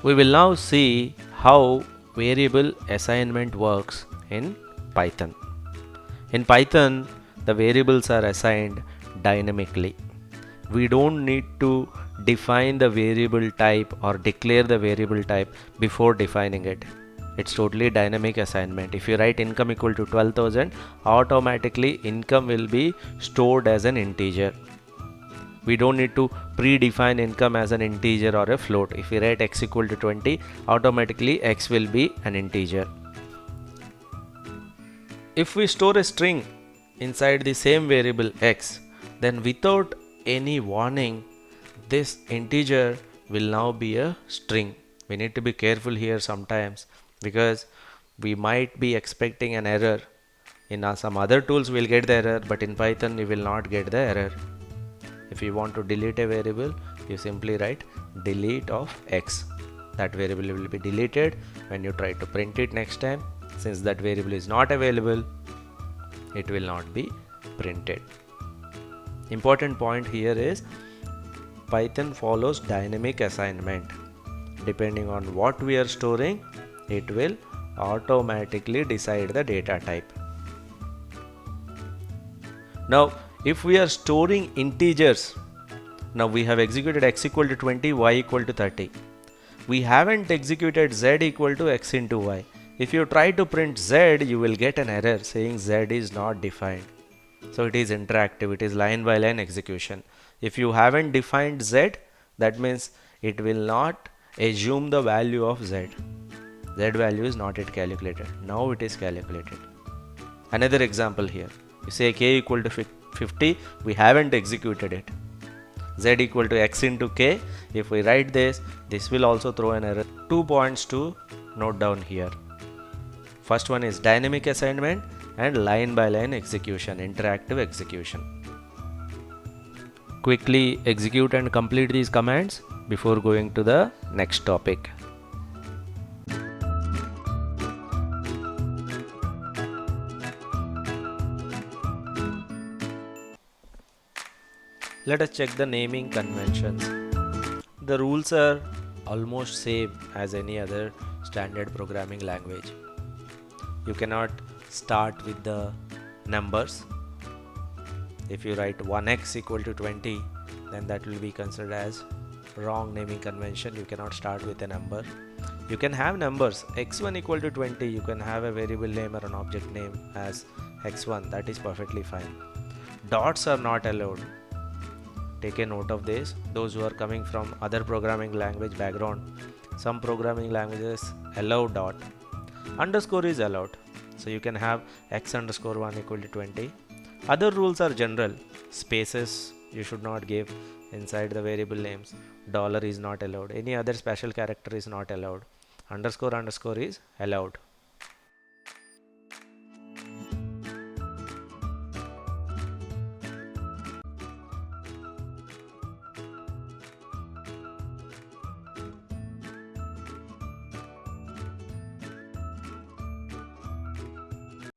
We will now see how variable assignment works in Python. In Python, the variables are assigned dynamically. We don't need to define the variable type or declare the variable type before defining it. It's totally dynamic assignment. If you write income equal to 12,000, automatically income will be stored as an integer. We don't need to predefine income as an integer or a float. If we write x equal to 20, automatically x will be an integer. If we store a string inside the same variable x, then without any warning, this integer will now be a string. We need to be careful here sometimes because we might be expecting an error. In some other tools we'll get the error, but in Python you will not get the error. If you want to delete a variable, you simply write delete of x. That variable will be deleted when you try to print it next time. Since that variable is not available, it will not be printed. Important point here is Python follows dynamic assignment. Depending on what we are storing, it will automatically decide the data type. Now, if we are storing integers, now we have executed x equal to 20, y equal to 30. We haven't executed z equal to x into y. If you try to print z, you will get an error saying z is not defined. So it is interactive, it is line by line execution. If you haven't defined z, that means it will not assume the value of z. Z value is not yet calculated. Now it is calculated. Another example here. You say k equal to 50, we haven't executed it. Z equal to x into k. If we write this will also throw an error. 2 points to note down here. First one is dynamic assignment and line by line execution, interactive execution. Quickly execute and complete these commands before going to the next topic. Let us check the naming conventions. The rules are almost same as any other standard programming language. You cannot start with the numbers. If you write 1x equal to 20, then that will be considered as wrong naming convention. You cannot start with a number. You can have numbers. x1 equal to 20, you can have a variable name or an object name as x1. That is perfectly fine. Dots are not allowed. Take a note of this. Those who are coming from other programming language background, some programming languages allow dot. Underscore is allowed. So you can have x underscore 1 equal to 20. Other rules are general. Spaces you should not give inside the variable names. Dollar is not allowed. Any other special character is not allowed. Underscore is allowed.